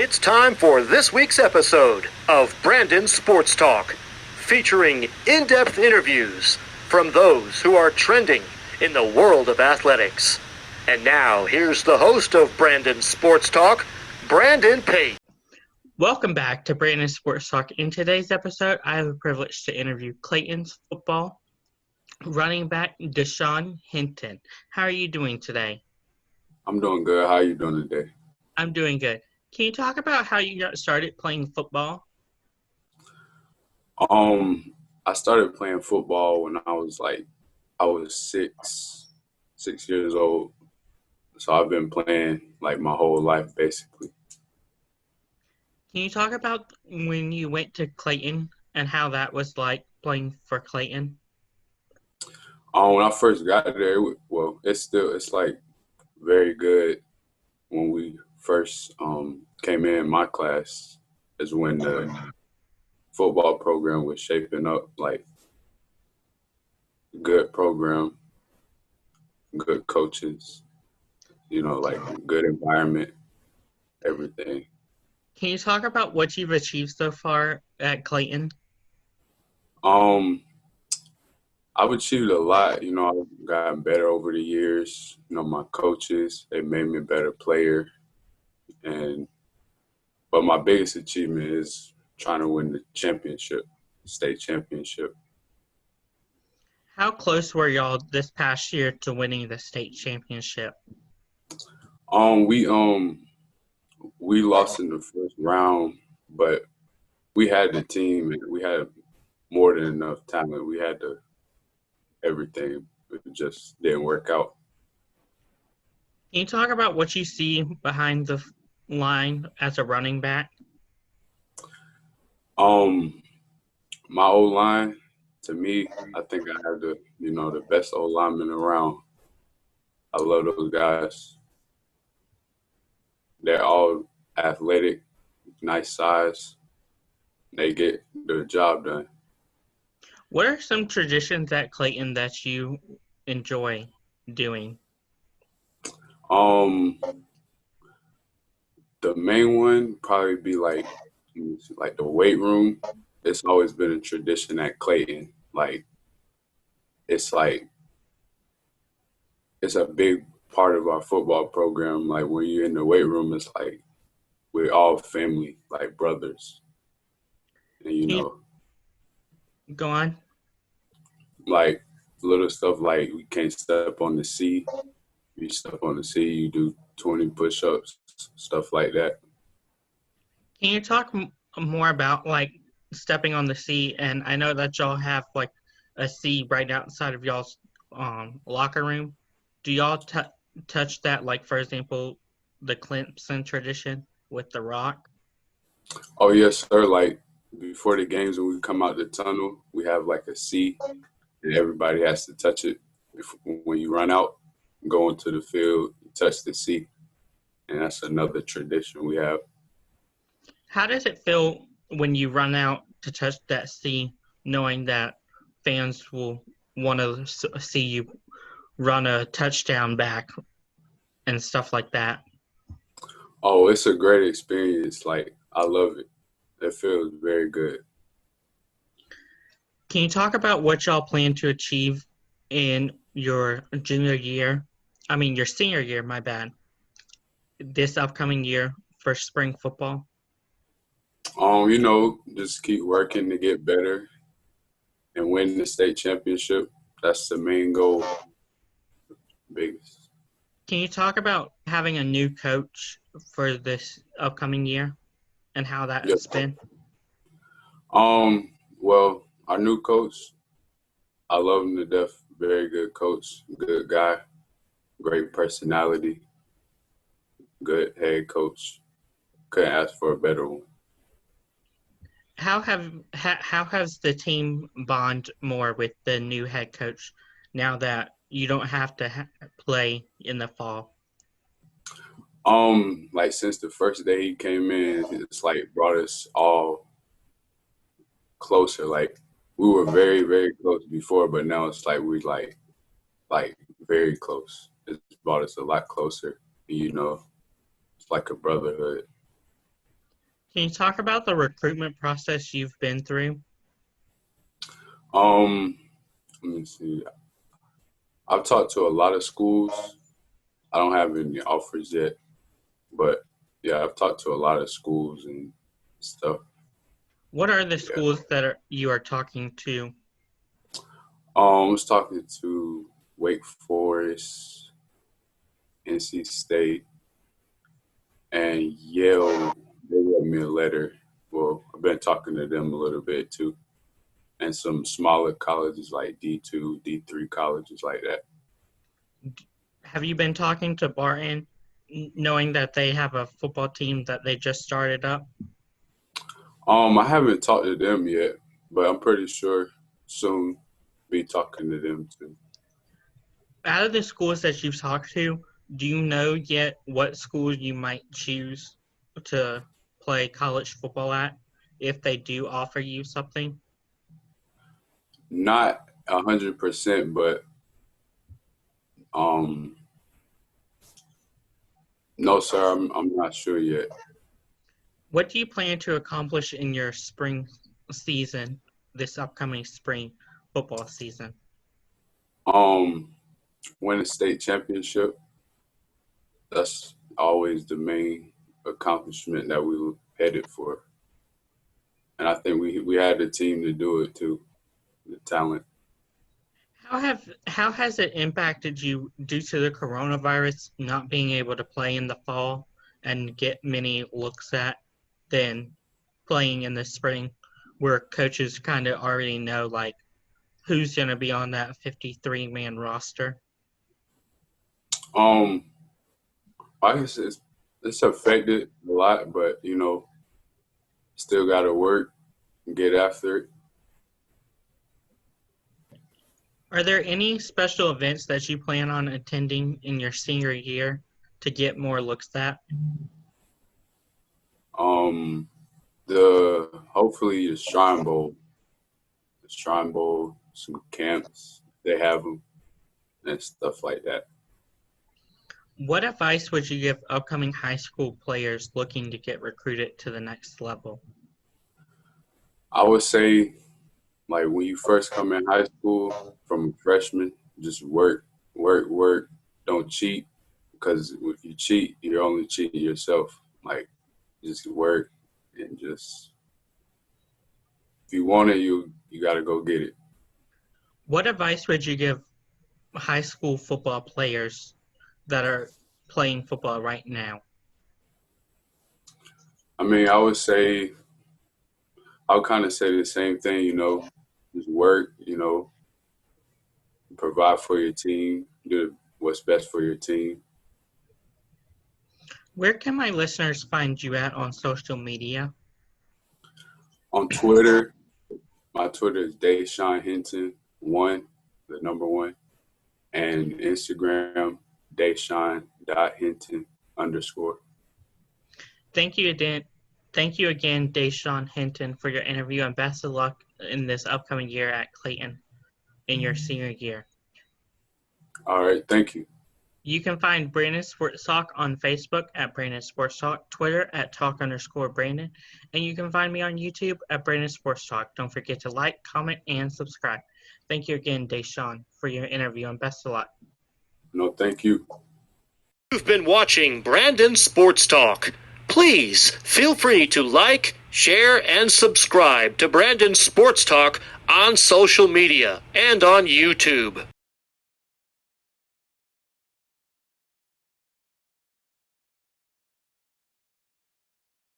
It's time for this week's episode of Brandon Sports Talk, featuring in-depth interviews from those who are trending in the world of athletics. And now, here's the host of Brandon Sports Talk, Brandon Pate. Welcome back to Brandon Sports Talk. In today's episode, I have the privilege to interview Clayton's football running back, Dashawn Hinton. How are you doing today? I'm doing good. How are you doing today? I'm doing good. Can you talk about how you got started playing football? I started playing football when I was six years old. So I've been playing like my whole life basically. Can you talk about when you went to Clayton and how that was like playing for Clayton? When I first got there, it's like very good. When we first came in my class is when the football program was shaping up, like good program, good coaches, like good environment, everything. Can you talk about what you've achieved so far at Clayton? I've achieved a lot. I've gotten better over the years. My coaches, they made me a better player. But my biggest achievement is trying to win the championship, state championship. How close were y'all this past year to winning the state championship? We lost in the first round, but we had the team and we had more than enough talent. We had everything. It just didn't work out. Can you talk about what you see behind the line as a running back? My O-line, to me, I think I have the best O-lineman around. I love those guys. They're all athletic, nice size. They get the job done. What are some traditions at Clayton that you enjoy doing? The main one probably be like the weight room. It's always been a tradition at Clayton. It's a big part of our football program. Like when you're in the weight room, it's like we're all family, like brothers. And Go on. like little stuff like we can't step on the sea. You step on the sea, you do 20 push-ups, stuff like that. Can you talk more about like stepping on the sea? And I know that y'all have like a sea right outside of y'all's locker room. Do y'all touch that? Like for example, the Clemson tradition with the rock. Oh yes, sir. Like before the games, when we come out the tunnel, we have like a sea, and everybody has to touch it. When you run out, go into the field, touch the sea, and that's another tradition we have. How does it feel when you run out to touch that sea, knowing that fans will want to see you run a touchdown back and stuff like that? Oh, it's a great experience. Like I love it. It feels very good. Can you talk about what y'all plan to achieve in your senior year, my bad, this upcoming year for spring football? Just keep working to get better and win the state championship. That's the main goal. Biggest. Can you talk about having a new coach for this upcoming year and how that's been? Well, our new coach, I love him to death. Very good coach, good guy, great personality, good head coach. Couldn't ask for a better one. How has the team bond more with the new head coach now that you don't have to play in the fall? Like since the first day he came in, it's like brought us all closer. Like we were very, very close before, but now it's like we like very close. It's brought us a lot closer. It's like a brotherhood. Can you talk about the recruitment process you've been through? Let me see. I've talked to a lot of schools. I don't have any offers yet, but yeah, I've talked to a lot of schools and stuff. What are the Yeah. schools that you are talking to? I was talking to Wake Forest, NC State, and Yale. They wrote me a letter. Well, I've been talking to them a little bit too, and some smaller colleges like D2, D3 colleges like that. Have you been talking to Barton, knowing that they have a football team that they just started up? I haven't talked to them yet, but I'm pretty sure soon be talking to them too. Out of the schools that you've talked to, do you know yet what school you might choose to play college football at if they do offer you something? Not 100%, but no, sir, I'm not sure yet. What do you plan to accomplish in your spring season, this upcoming spring football season? Win a state championship. That's always the main accomplishment that we were headed for. And I think we had the team to do it too, the talent. How has it impacted you due to the coronavirus not being able to play in the fall and get many looks at than playing in the spring, where coaches kind of already know like who's going to be on that 53-man roster? I guess it's affected a lot, but still got to work and get after it. Are there any special events that you plan on attending in your senior year to get more looks at? Hopefully the Shrine Bowl, some camps, they have them and stuff like that. What advice would you give upcoming high school players looking to get recruited to the next level? I would say, like, when you first come in high school from a freshman, just work. Don't cheat, because if you cheat, you're only cheating yourself. Like, just work and just, if you want it, you got to go get it. What advice would you give high school football players that are playing football right now? I mean, I would kind of say the same thing, just work, provide for your team, do what's best for your team. Where can my listeners find you at on social media? On Twitter, my Twitter is Dashawn Hinton 1, the number 1, and Instagram, Dashawn.Hinton_. Thank you again, Dashawn Hinton, for your interview, and best of luck in this upcoming year at Clayton in your senior year. All right, thank you. You can find Brandon Sports Talk on Facebook at Brandon Sports Talk, Twitter at Talk_Brandon, and you can find me on YouTube at Brandon Sports Talk. Don't forget to like, comment, and subscribe. Thank you again, Dashawn, for your interview, and best of luck. No, thank you. You've been watching Brandon Sports Talk. Please feel free to like, share, and subscribe to Brandon Sports Talk on social media and on YouTube.